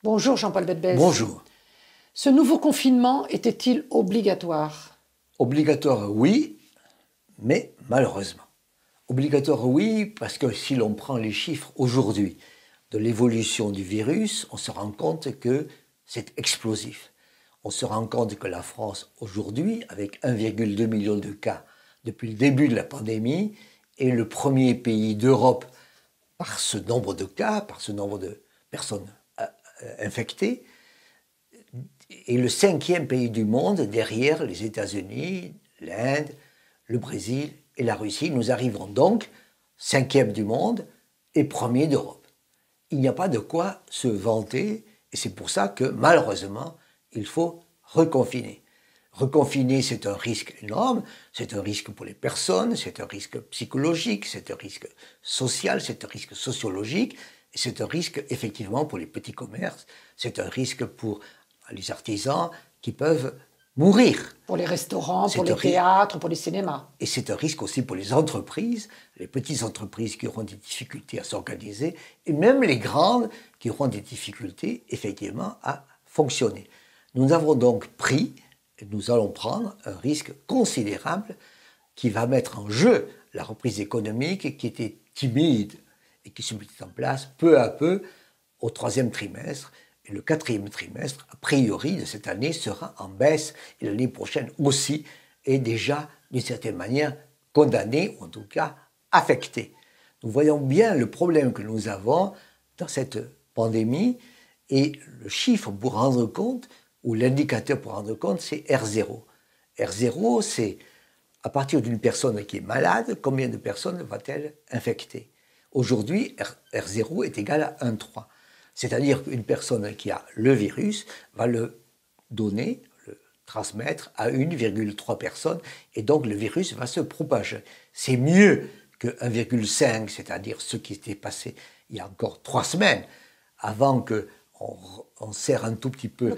Bonjour Jean-Paul Betbès. Bonjour. Ce nouveau confinement était-il obligatoire? Obligatoire, oui, mais malheureusement. Obligatoire, oui, parce que si l'on prend les chiffres aujourd'hui de l'évolution du virus, on se rend compte que c'est explosif. On se rend compte que la France, aujourd'hui, avec 1,2 million de cas depuis le début de la pandémie, est le premier pays d'Europe par ce nombre de cas, par ce nombre de personnes infectées, et le 5e pays du monde derrière les États-Unis, l'Inde, le Brésil et la Russie. Nous arrivons donc 5e du monde et 1er d'Europe. Il n'y a pas de quoi se vanter et c'est pour ça que malheureusement, il faut reconfiner. Reconfiner, c'est un risque énorme, c'est un risque pour les personnes, c'est un risque psychologique, c'est un risque social, c'est un risque sociologique, et c'est un risque effectivement pour les petits commerces, c'est un risque pour les artisans qui peuvent mourir. Pour les restaurants, pour les théâtres, pour les cinémas. Et c'est un risque aussi pour les entreprises, les petites entreprises qui auront des difficultés à s'organiser, et même les grandes qui auront des difficultés effectivement à fonctionner. Nous avons donc pris, et nous allons prendre un risque considérable qui va mettre en jeu la reprise économique qui était timide et qui se mettait en place peu à peu au 3e trimestre. Et le 4e trimestre, a priori, de cette année sera en baisse et l'année prochaine aussi est déjà, d'une certaine manière, condamné, ou en tout cas affecté. Nous voyons bien le problème que nous avons dans cette pandémie et le chiffre pour rendre compte, ou l'indicateur pour rendre compte, c'est R0. R0, c'est à partir d'une personne qui est malade, combien de personnes va-t-elle infecter? Aujourd'hui, R0 est égal à 1,3. C'est-à-dire qu'une personne qui a le virus va le donner, le transmettre à 1,3 personnes, et donc le virus va se propager. C'est mieux que 1,5, c'est-à-dire ce qui s'était passé il y a encore 3 semaines, avant qu'on serre un tout petit peu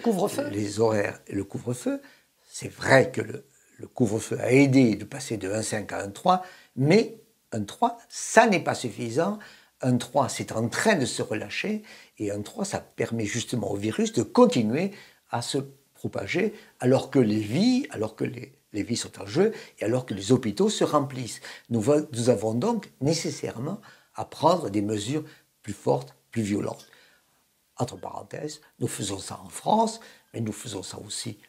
les horaires et le couvre-feu. C'est vrai que le couvre-feu a aidé de passer de 1,5 à 1,3, mais 1,3, ça n'est pas suffisant. 1,3, c'est en train de se relâcher, et 1,3, ça permet justement au virus de continuer à se propager, alors que les vies sont en jeu, et alors que les hôpitaux se remplissent. Nous avons donc nécessairement à prendre des mesures plus fortes, plus violentes. Entre parenthèses, nous faisons ça en France, mais nous faisons ça aussi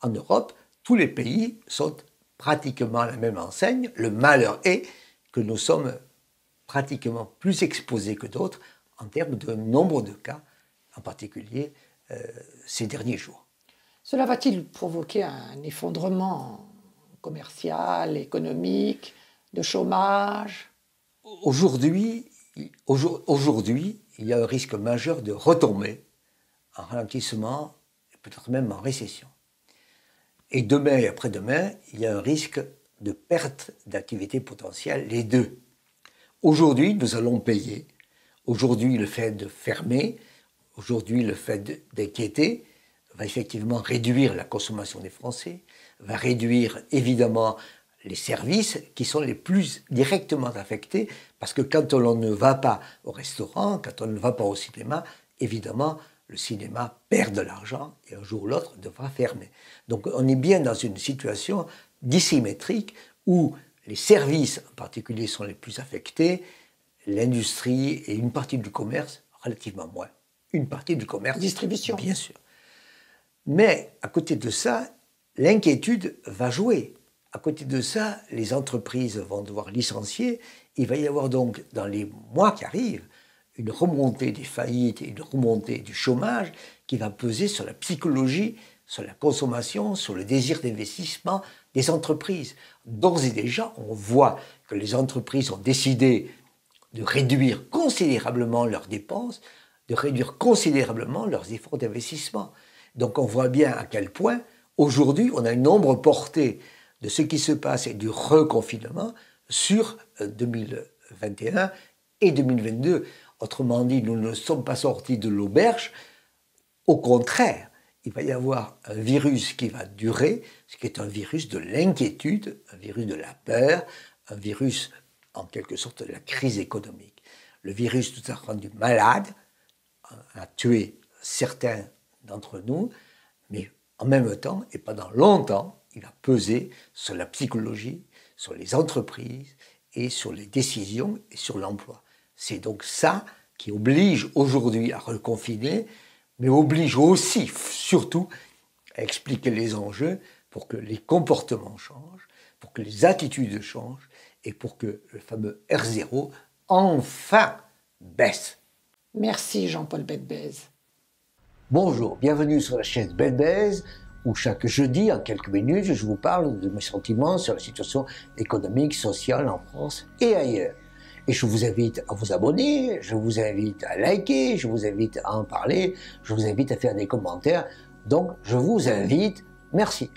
en Europe. Tous les pays sont pratiquement à la même enseigne. Le malheur est que nous sommes pratiquement plus exposés que d'autres en termes de nombre de cas, en particulier ces derniers jours. Cela va-t-il provoquer un effondrement commercial, économique, de chômage? Aujourd'hui, il y a un risque majeur de retomber en ralentissement, et peut-être même en récession. Et demain et après-demain, il y a un risque de perte d'activité potentielle, les deux. Aujourd'hui, nous allons payer. Aujourd'hui, le fait de fermer, aujourd'hui, le fait d'inquiéter va effectivement réduire la consommation des Français, va réduire évidemment les services qui sont les plus directement affectés, parce que quand on ne va pas au restaurant, quand on ne va pas au cinéma, évidemment, le cinéma perd de l'argent et un jour ou l'autre devra fermer. Donc on est bien dans une situation dissymétrique où les services en particulier sont les plus affectés, l'industrie et une partie du commerce relativement moins. Une partie du commerce. Distribution. Bien sûr. Mais à côté de ça, l'inquiétude va jouer. À côté de ça, les entreprises vont devoir licencier. Il va y avoir donc dans les mois qui arrivent une remontée des faillites et une remontée du chômage qui va peser sur la psychologie, sur la consommation, sur le désir d'investissement des entreprises. D'ores et déjà, on voit que les entreprises ont décidé de réduire considérablement leurs dépenses, de réduire considérablement leurs efforts d'investissement. Donc on voit bien à quel point, aujourd'hui, on a une ombre portée de ce qui se passe et du reconfinement sur 2021 et 2022. Autrement dit, nous ne sommes pas sortis de l'auberge. Au contraire, il va y avoir un virus qui va durer, ce qui est un virus de l'inquiétude, un virus de la peur, un virus en quelque sorte de la crise économique. Le virus nous a rendus malades, a tué certains d'entre nous, mais en même temps, et pendant longtemps, il a pesé sur la psychologie, sur les entreprises et sur les décisions et sur l'emploi. C'est donc ça qui oblige aujourd'hui à reconfiner, mais oblige aussi, surtout, à expliquer les enjeux pour que les comportements changent, pour que les attitudes changent et pour que le fameux R0 enfin baisse. Merci Jean-Paul Bedbez. Bonjour, bienvenue sur la chaîne Bedbez, où chaque jeudi, en quelques minutes, je vous parle de mes sentiments sur la situation économique, sociale en France et ailleurs. Et je vous invite à vous abonner, je vous invite à liker, je vous invite à en parler, je vous invite à faire des commentaires. Donc, je vous invite. Merci.